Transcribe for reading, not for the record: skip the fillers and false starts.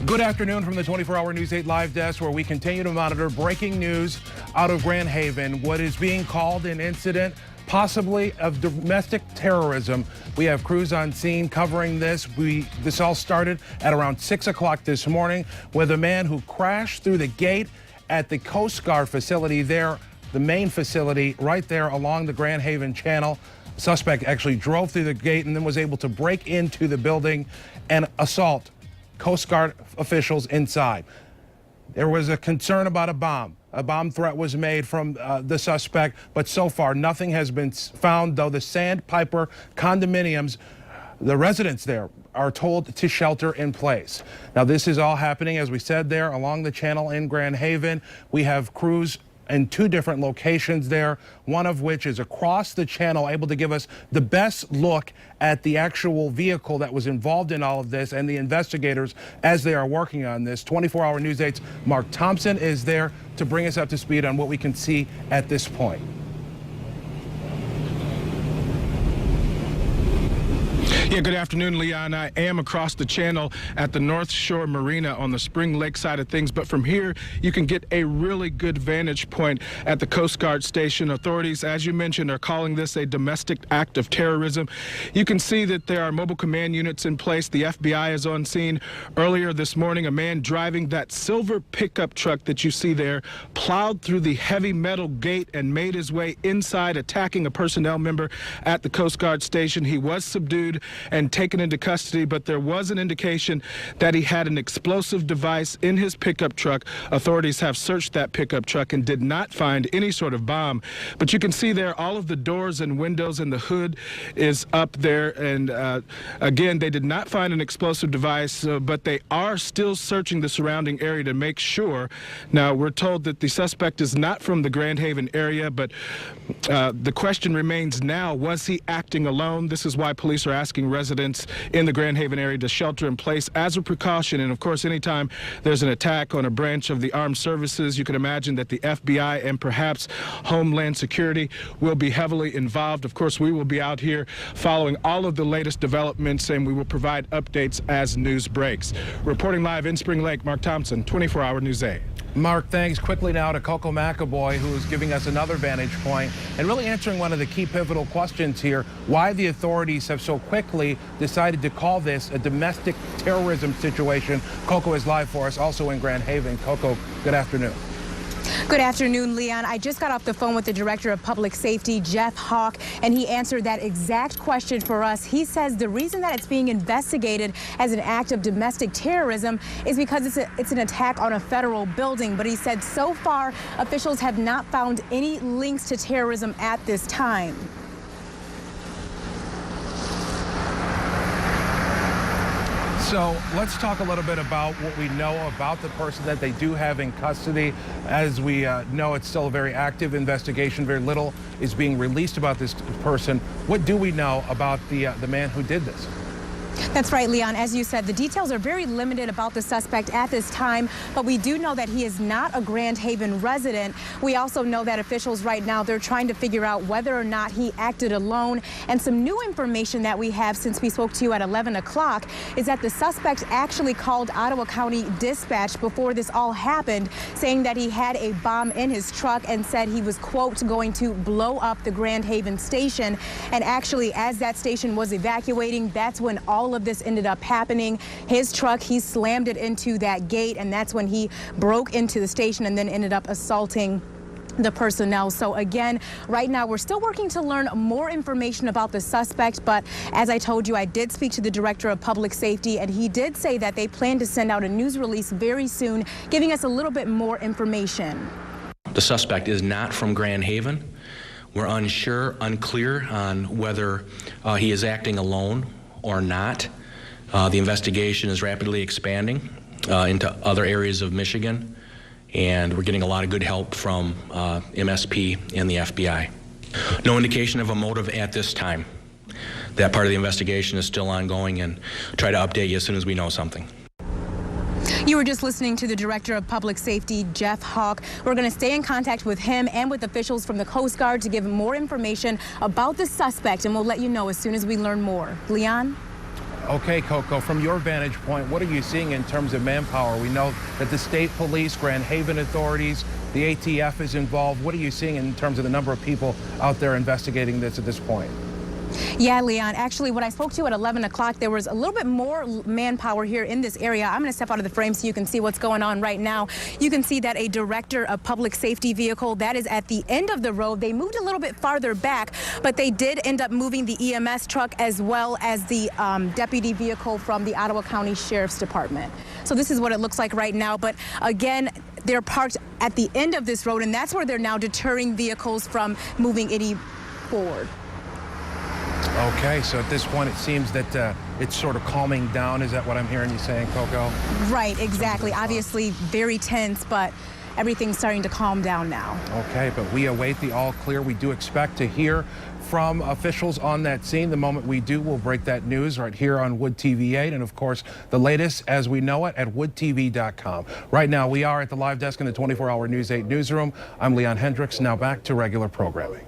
Good afternoon from the 24-hour News 8 Live desk, where we continue to monitor breaking news out of Grand Haven, what is being called an incident possibly of domestic terrorism. We have crews on scene covering this. This all started at around 6 o'clock this morning with a man who crashed through the gate at the Coast Guard facility there, the main facility right there along the Grand Haven Channel. The suspect actually drove through the gate and then was able to break into the building and assault Coast Guard officials inside. There was a concern about a bomb. A bomb threat was made from the suspect, but so far nothing has been found, though the Sandpiper condominiums, the residents there are told to shelter in place. Now, this is all happening, as we said, there along the channel in Grand Haven. We have crews in two different locations there, one of which is across the channel, able to give us the best look at the actual vehicle that was involved in all of this and the investigators as they are working on this. 24-hour News 8's Mark Thompson is there to bring us up to speed on what we can see at this point. Yeah, good afternoon, Leon. I am across the channel at the North Shore Marina on the Spring Lake side of things, but from here you can get a really good vantage point at the Coast Guard station. Authorities, as you mentioned, are calling this a domestic act of terrorism. You can see that there are mobile command units in place. The FBI is on scene. Earlier this morning, a man driving that silver pickup truck that you see there plowed through the heavy metal gate and made his way inside, attacking a personnel member at the Coast Guard station. He was subdued and taken into custody, but there was an indication that he had an explosive device in his pickup truck. Authorities have searched that pickup truck and did not find any sort of bomb. But you can see there all of the doors and windows and the hood is up there. And again, they did not find an explosive device, but they are still searching the surrounding area to make sure. Now, we're told that the suspect is not from the Grand Haven area, but the question remains now, was he acting alone? This is why police are asking residents in the Grand Haven area to shelter in place as a precaution. And of course, anytime there's an attack on a branch of the armed services, you can imagine that the FBI and perhaps Homeland Security will be heavily involved. Of course, we will be out here following all of the latest developments, and we will provide updates as news breaks. Reporting live in Spring Lake, Mark Thompson, 24-hour News 8. Mark, thanks. Quickly now to Coco McAvoy, who is giving us another vantage point and really answering one of the key pivotal questions here, why the authorities have so quickly decided to call this a domestic terrorism situation. Coco is live for us, also in Grand Haven. Coco, good afternoon. Good afternoon, Leon. I just got off the phone with the Director of Public Safety, Jeff Hawk, and he answered that exact question for us. He says the reason that it's being investigated as an act of domestic terrorism is because it's an attack on a federal building. But he said so far, officials have not found any links to terrorism at this time. So let's talk a little bit about what we know about the person that they do have in custody. As we know, it's still a very active investigation. Very little is being released about this person. What do we know about the man who did this? That's right, Leon. As you said, the details are very limited about the suspect at this time, but we do know that he is not a Grand Haven resident. We also know that officials right now, they're trying to figure out whether or not he acted alone. And some new information that we have since we spoke to you at 11 o'clock is that the suspect actually called Ottawa County Dispatch before this all happened, saying that he had a bomb in his truck and said he was, quote, going to blow up the Grand Haven station. And actually, as that station was evacuating, that's when all of this ended up happening. His truck, he slammed it into that gate, and that's when he broke into the station and then ended up assaulting the personnel. So again, right now we're still working to learn more information about the suspect, but as I told you, I did speak to the Director of Public Safety, and he did say that they plan to send out a news release very soon, giving us a little bit more information. The suspect is not from Grand Haven. We're unclear on whether he is acting alone or not. The investigation is rapidly expanding into other areas of Michigan, and we're getting a lot of good help from MSP and the FBI. No indication of a motive at this time. That part of the investigation is still ongoing, and try to update you as soon as we know something. You were just listening to the Director of Public Safety, Jeff Hawk. We're going to stay in contact with him and with officials from the Coast Guard to give more information about the suspect, and we'll let you know as soon as we learn more. Leon? Okay, Coco, from your vantage point, what are you seeing in terms of manpower? We know that the state police, Grand Haven authorities, the ATF is involved. What are you seeing in terms of the number of people out there investigating this at this point? Yeah, Leon, actually, when I spoke to you at 11 o'clock, there was a little bit more manpower here in this area. I'm going to step out of the frame so you can see what's going on right now. You can see that a director of public safety vehicle that is at the end of the road. They moved a little bit farther back, but they did end up moving the EMS truck as well as the deputy vehicle from the Ottawa County Sheriff's Department. So this is what it looks like right now. But again, they're parked at the end of this road, and that's where they're now deterring vehicles from moving any forward. Okay, so at this point, it seems that it's sort of calming down. Is that what I'm hearing you saying, Coco? Right, exactly. Obviously very tense, but everything's starting to calm down now. Okay, but we await the all clear. We do expect to hear from officials on that scene. The moment we do, we'll break that news right here on Wood TV 8. And of course, the latest as we know it at woodtv.com. Right now, we are at the live desk in the 24-hour News 8 newsroom. I'm Leon Hendricks. Now back to regular programming.